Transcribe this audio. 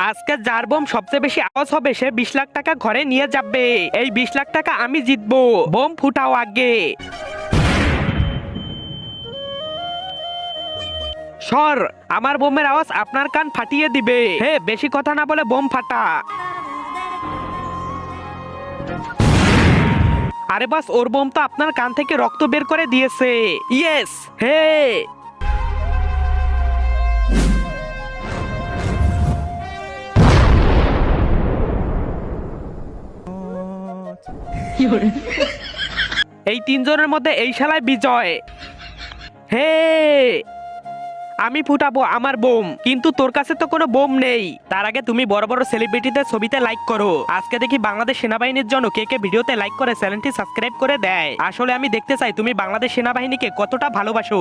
আজকে যার বোম সবচেয়ে বেশি আওয়াজ হবে সে 20 লাখ টাকা ঘরে নিয়ে যাবে। এই 20 লাখ টাকা আমি জিতবো। বোম ফুটাও আগে। সর, আমার বোমের আওয়াজ আপনার কান ফাটিয়ে দিবে। হে, বেশি কথা না বলে বোম ফাটা। আরে বাস, ওর বোম তো আপনার কান থেকে রক্ত বের করে দিয়েছে। ইয়েস। হে, এই তিনজনের মধ্যে এই শালায় বিজয়। হে, আমি ফুটাবো আমার বোম, কিন্তু তোর কাছে তো কোনো বোম নেই। তার আগে তুমি বড় বড় সেলিব্রিটিদের ছবিতে লাইক করো। আজকে দেখি বাংলাদেশ সেনাবাহিনীর জন্য কে কে ভিডিওতে লাইক করে চ্যানেলটি সাবস্ক্রাইব করে দেয়। আসলে আমি দেখতে চাই তুমি বাংলাদেশ সেনাবাহিনীকে কতটা ভালোবাসো।